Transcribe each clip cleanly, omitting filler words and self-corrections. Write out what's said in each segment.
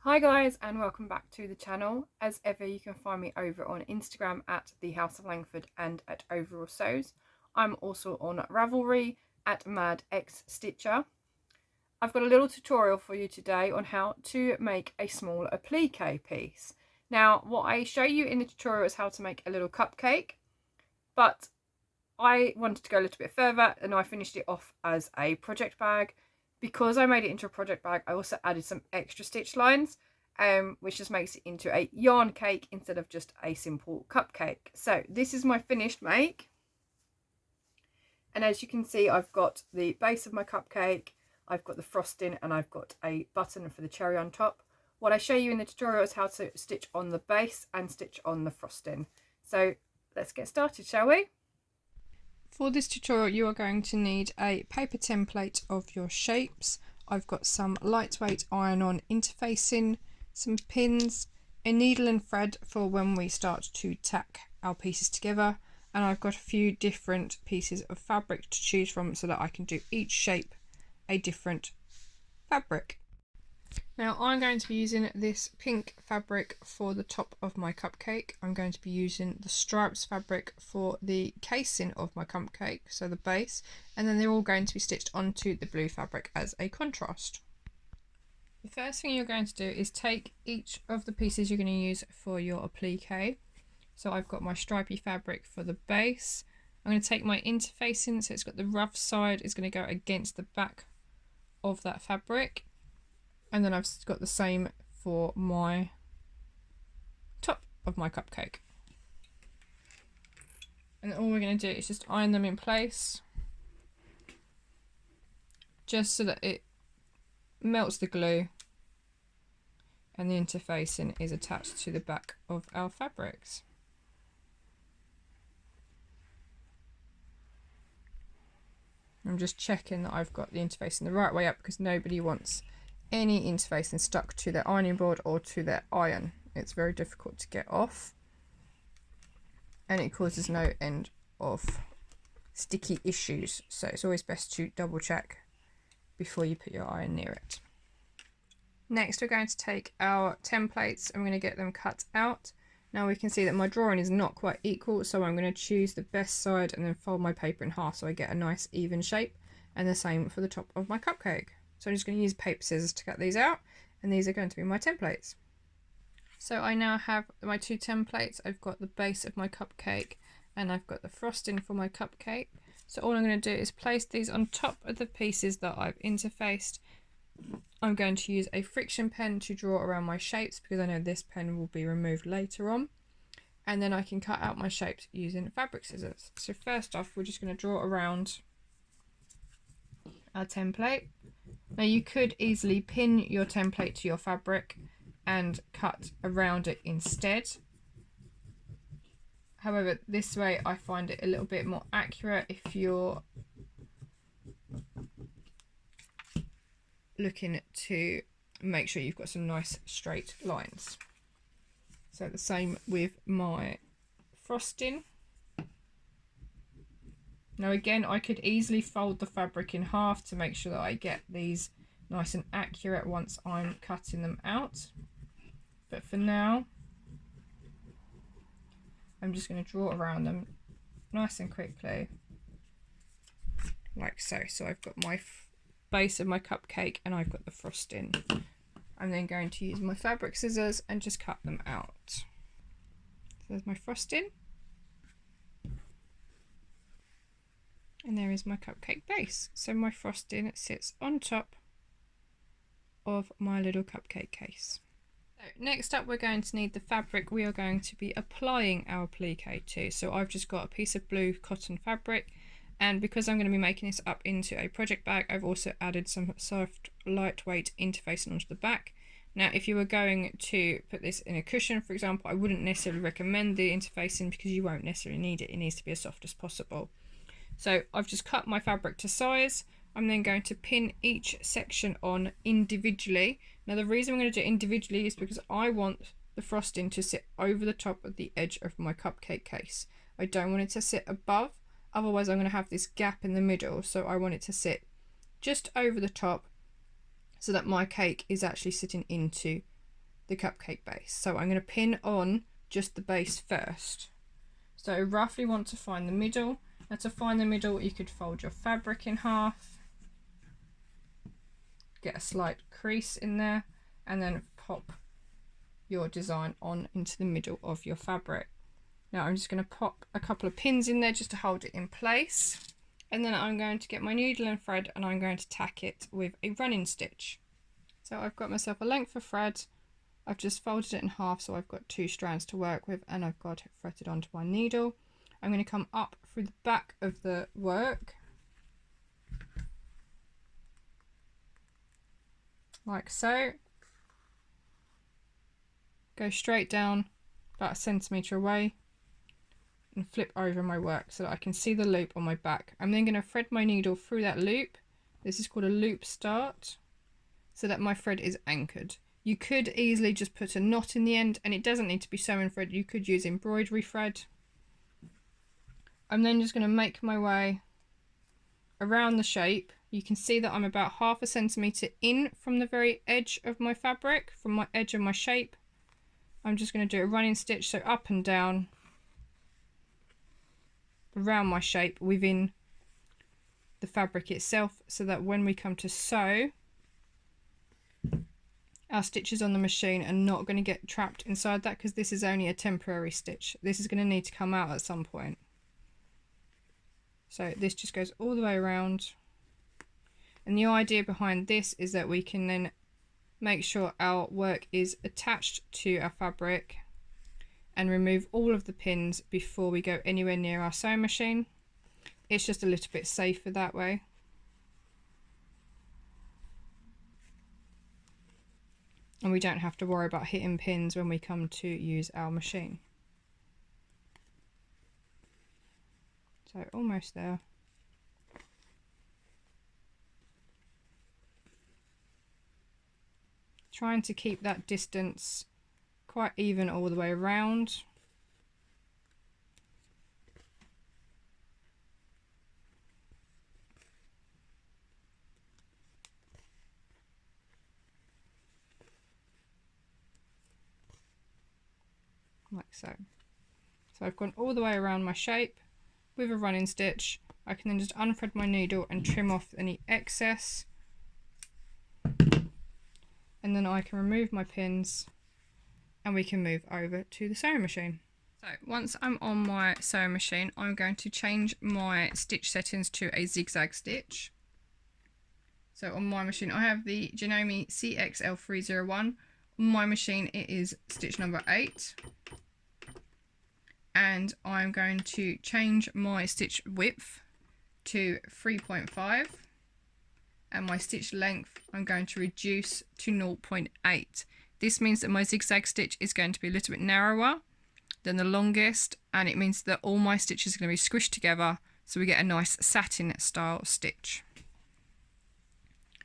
Hi guys, and welcome back to the channel. As ever, you can find me over on Instagram at the House of Langford and at Overall Sews. I'm also on Ravelry at MadXStitcher. I've got a little tutorial for you today on how to make a small applique piece. Now, what I show you in the tutorial is how to make a little cupcake, but I wanted to go a little bit further and I finished it off as a project bag. Because I made it into a project bag, I also added some extra stitch lines, which just makes it into a yarn cake instead of just a simple cupcake. So this is my finished make. And as you can see, I've got the base of my cupcake, I've got the frosting, and I've got a button for the cherry on top. What I show you in the tutorial is how to stitch on the base and stitch on the frosting. So let's get started, shall we? For this tutorial, you are going to need a paper template of your shapes. I've got some lightweight iron-on interfacing, some pins, a needle and thread for when we start to tack our pieces together, and I've got a few different pieces of fabric to choose from so that I can do each shape a different fabric. Now I'm going to be using this pink fabric for the top of my cupcake. I'm going to be using the stripes fabric for the casing of my cupcake, so the base, and then they're all going to be stitched onto the blue fabric as a contrast. The first thing you're going to do is take each of the pieces you're going to use for your applique. So I've got my stripy fabric for the base. I'm going to take my interfacing, so it's got the rough side is going to go against the back of that fabric. And then I've got the same for my top of my cupcake. And all we're going to do is just iron them in place, just so that it melts the glue and the interfacing is attached to the back of our fabrics. I'm just checking that I've got the interfacing the right way up, because nobody wants any interfacing stuck to their ironing board or to their iron. It's very difficult to get off, and it causes no end of sticky issues, so it's always best to double check before you put your iron near it. Next, we're going to take our templates and we're going to get them cut out. Now we can see that my drawing is not quite equal, so I'm going to choose the best side and then fold my paper in half so I get a nice even shape, and the same for the top of my cupcake. So I'm just going to use paper scissors to cut these out, and these are going to be my templates. So I now have my two templates. I've got the base of my cupcake and I've got the frosting for my cupcake. So all I'm going to do is place these on top of the pieces that I've interfaced. I'm going to use a friction pen to draw around my shapes, because I know this pen will be removed later on. And then I can cut out my shapes using fabric scissors. So first off, we're just going to draw around our template. Now you could easily pin your template to your fabric and cut around it instead. However, this way I find it a little bit more accurate if you're looking to make sure you've got some nice straight lines. So the same with my frosting. Now again, I could easily fold the fabric in half to make sure that I get these nice and accurate once I'm cutting them out. But for now, I'm just going to draw around them nice and quickly, like so. So I've got my base of my cupcake and I've got the frosting. I'm then going to use my fabric scissors and just cut them out. So there's my frosting. And there is my cupcake base. So my frosting sits on top of my little cupcake case. So next up, we're going to need the fabric we are going to be applying our applique to. So I've just got a piece of blue cotton fabric, and because I'm going to be making this up into a project bag, I've also added some soft lightweight interfacing onto the back. Now if you were going to put this in a cushion, for example, I wouldn't necessarily recommend the interfacing because you won't necessarily need it. It needs to be as soft as possible. So I've just cut my fabric to size. I'm then going to pin each section on individually. Now the reason I'm going to do it individually is because I want the frosting to sit over the top of the edge of my cupcake case. I don't want it to sit above, otherwise I'm going to have this gap in the middle, so I want it to sit just over the top so that my cake is actually sitting into the cupcake base. So I'm going to pin on just the base first. So roughly want to find the middle. Now to find the middle, you could fold your fabric in half, get a slight crease in there, and then pop your design on into the middle of your fabric. Now I'm just going to pop a couple of pins in there just to hold it in place, and then I'm going to get my needle and thread and I'm going to tack it with a running stitch. So I've got myself a length of thread, I've just folded it in half so I've got 2 strands to work with, and I've got it threaded onto my needle. I'm going to come up through the back of the work like so, go straight down about 1 centimetre away and flip over my work so that I can see the loop on my back. I'm then going to thread my needle through that loop. This is called a loop start, so that my thread is anchored. You could easily just put a knot in the end, and it doesn't need to be sewing thread, you could use embroidery thread. I'm then just going to make my way around the shape. You can see that I'm about 1/2 centimetre in from the very edge of my fabric, from my edge of my shape. I'm just going to do a running stitch, so up and down around my shape within the fabric itself, so that when we come to sew, our stitches on the machine are not going to get trapped inside that, because this is only a temporary stitch. This is going to need to come out at some point. So this just goes all the way around, and the idea behind this is that we can then make sure our work is attached to our fabric and remove all of the pins before we go anywhere near our sewing machine. It's just a little bit safer that way. And we don't have to worry about hitting pins when we come to use our machine. So almost there. Trying to keep that distance quite even all the way around. Like so. So I've gone all the way around my shape with a running stitch. I can then just unthread my needle and trim off any excess, and then I can remove my pins and we can move over to the sewing machine. So once I'm on my sewing machine, I'm going to change my stitch settings to a zigzag stitch. So on my machine I have the Janome CXL301. On my machine it is stitch number 8, and I'm going to change my stitch width to 3.5, and my stitch length I'm going to reduce to 0.8. This means that my zigzag stitch is going to be a little bit narrower than the longest, and it means that all my stitches are going to be squished together so we get a nice satin style stitch.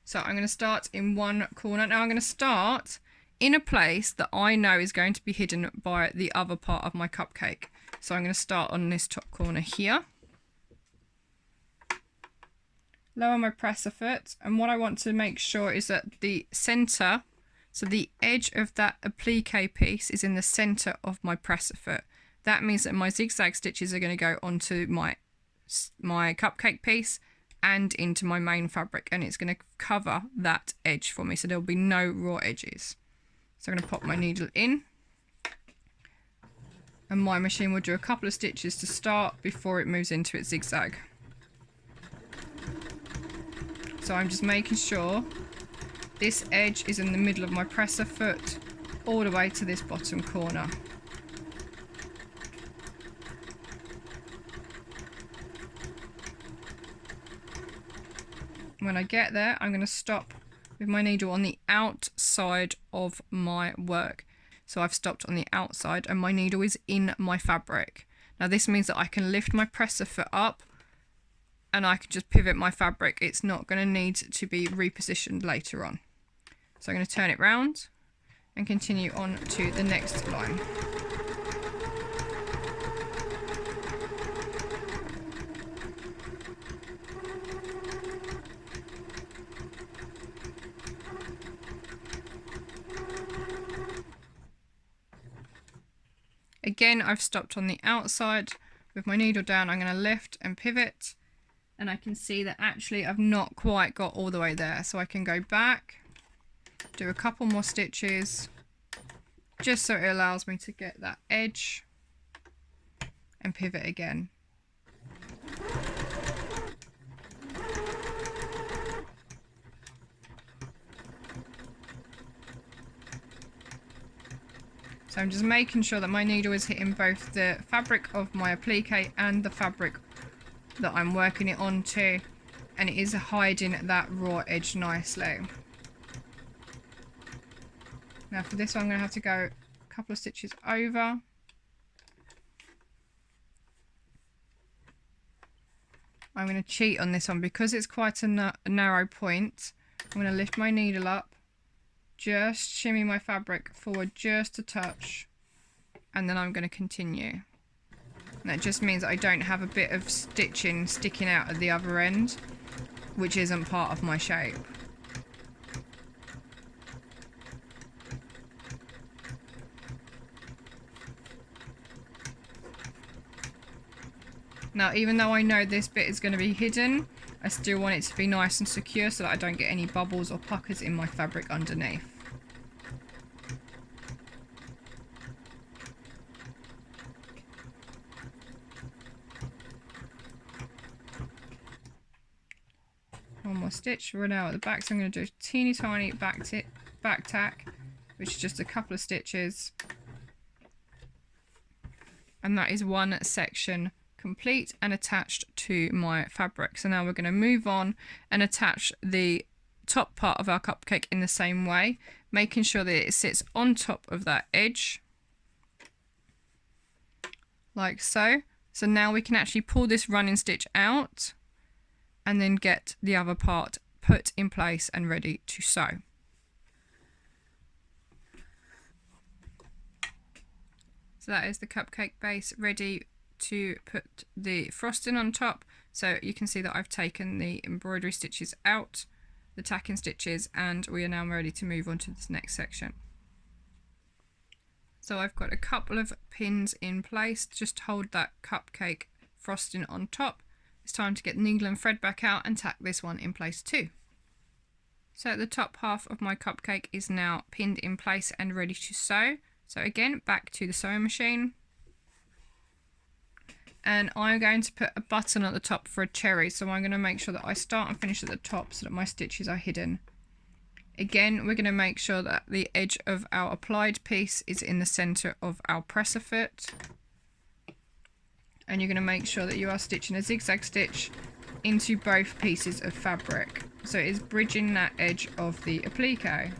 So I'm going to start in one corner. Now I'm going to start in a place that I know is going to be hidden by the other part of my cupcake. So I'm going to start on this top corner here. Lower my presser foot, and what I want to make sure is that the centre, so the edge of that applique piece is in the centre of my presser foot. That means that my zigzag stitches are going to go onto my cupcake piece and into my main fabric, and it's going to cover that edge for me, so there'll be no raw edges. So I'm going to pop my needle in, and my machine will do a couple of stitches to start before it moves into its zigzag. So I'm just making sure this edge is in the middle of my presser foot all the way to this bottom corner. When I get there, I'm going to stop with my needle on the outside of my work. So I've stopped on the outside and my needle is in my fabric. Now this means that I can lift my presser foot up and I can just pivot my fabric. It's not going to need to be repositioned later on. So I'm going to turn it round and continue on to the next line. again, I've stopped on the outside. With my needle down, I'm going to lift and pivot, and I can see that actually I've not quite got all the way there. So I can go back, do a couple more stitches, just so it allows me to get that edge, and pivot again. So I'm just making sure that my needle is hitting both the fabric of my applique and the fabric that I'm working it onto, and it is hiding that raw edge nicely. Now for this one, I'm going to have to go a couple of stitches over. I'm going to cheat on this one because it's quite a narrow point. I'm going to lift my needle up, just shimmy my fabric forward just a touch, and then I'm going to continue. And that just means I don't have a bit of stitching sticking out at the other end, which isn't part of my shape. Now, even though I know this bit is going to be hidden, I still want it to be nice and secure so that I don't get any bubbles or puckers in my fabric underneath. One more stitch, run out at the back, so I'm going to do a teeny tiny back tack, which is just a couple of stitches. And that is one section complete and attached to my fabric. So now we're going to move on and attach the top part of our cupcake in the same way, making sure that it sits on top of that edge, like so. So now we can actually pull this running stitch out and then get the other part put in place and ready to sew. So that is the cupcake base ready to put the frosting on top. So you can see that I've taken the embroidery stitches out, the tacking stitches, and we are now ready to move on to this next section. So I've got a couple of pins in place just to hold that cupcake frosting on top. It's time to get the needle and thread back out and tack this one in place too. So the top half of my cupcake is now pinned in place and ready to sew. So again, back to the sewing machine. And I'm going to put a button at the top for a cherry, so I'm going to make sure that I start and finish at the top so that my stitches are hidden. Again, we're going to make sure that the edge of our applied piece is in the centre of our presser foot. And you're going to make sure that you are stitching a zigzag stitch into both pieces of fabric, so it is bridging that edge of the applique.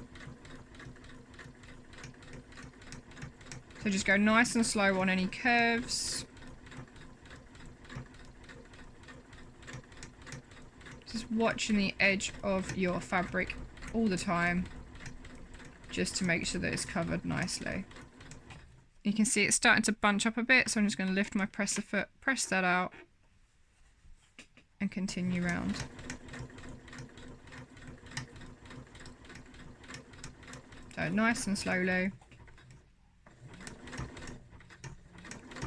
So just go nice and slow on any curves. Just watching the edge of your fabric all the time, just to make sure that it's covered nicely. You can see it's starting to bunch up a bit, so I'm just going to lift my presser foot, press that out, and continue round. So nice and slowly.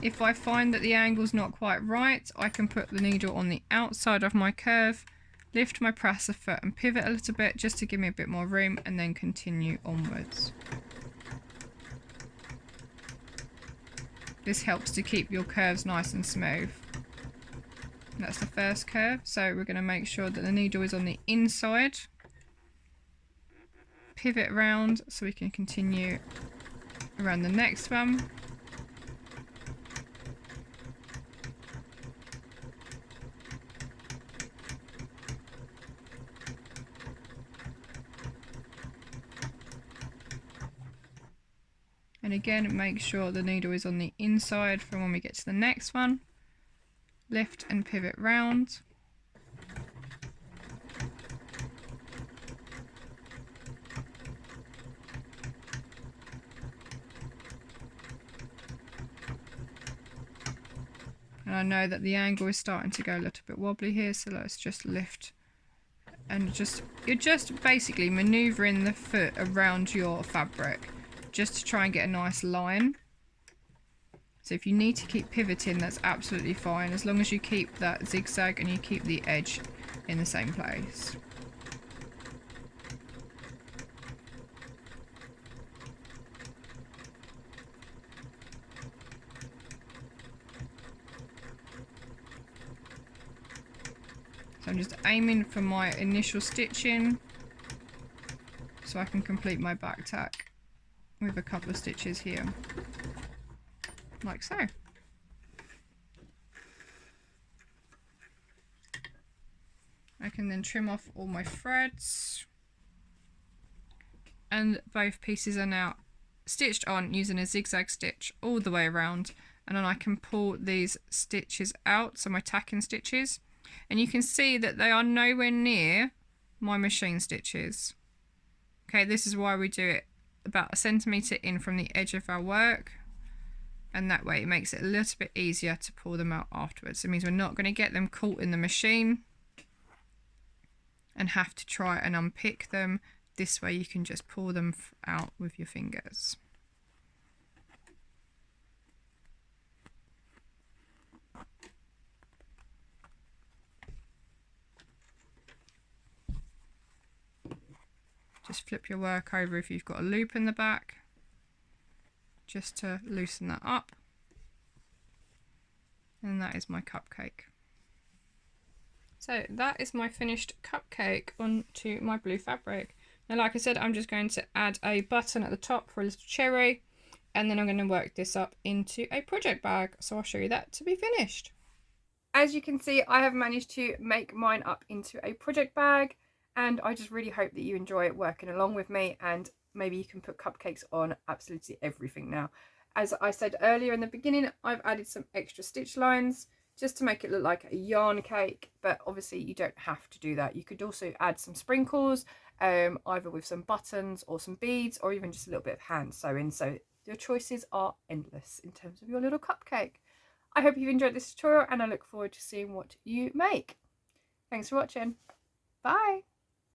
If I find that the angle's not quite right, I can put the needle on the outside of my curve, lift my presser foot and pivot a little bit just to give me a bit more room, and then continue onwards. This helps to keep your curves nice and smooth. That's the first curve, so we're going to make sure that the needle is on the inside. Pivot around so we can continue around the next one. And again, make sure the needle is on the inside for when we get to the next one. Lift and pivot round. And I know that the angle is starting to go a little bit wobbly here, so let's just lift and you're just basically manoeuvring the foot around your fabric, just to try and get a nice line. So if you need to keep pivoting, that's absolutely fine, as long as you keep that zigzag and you keep the edge in the same place. So I'm just aiming for my initial stitching so I can complete my back tack with a couple of stitches here, like so. I can then trim off all my threads, and both pieces are now stitched on using a zigzag stitch all the way around, and then I can pull these stitches out, so my tacking stitches, and you can see that they are nowhere near my machine stitches. Okay, this is why we do it about a centimetre in from the edge of our work, and that way it makes it a little bit easier to pull them out afterwards. It means we're not going to get them caught in the machine and have to try and unpick them. This way you can just pull them out with your fingers. Just flip your work over if you've got a loop in the back, just to loosen that up. And that is my cupcake. So that is my finished cupcake onto my blue fabric. Now, like I said, I'm just going to add a button at the top for a little cherry, and then I'm going to work this up into a project bag. So I'll show you that to be finished. As you can see, I have managed to make mine up into a project bag, and I just really hope that you enjoy working along with me, and maybe you can put cupcakes on absolutely everything now. As I said earlier in the beginning, I've added some extra stitch lines just to make it look like a yarn cake, but obviously you don't have to do that. You could also add some sprinkles, either with some buttons or some beads, or even just a little bit of hand sewing. So your choices are endless in terms of your little cupcake. I hope you've enjoyed this tutorial, and I look forward to seeing what you make. Thanks for watching. Bye.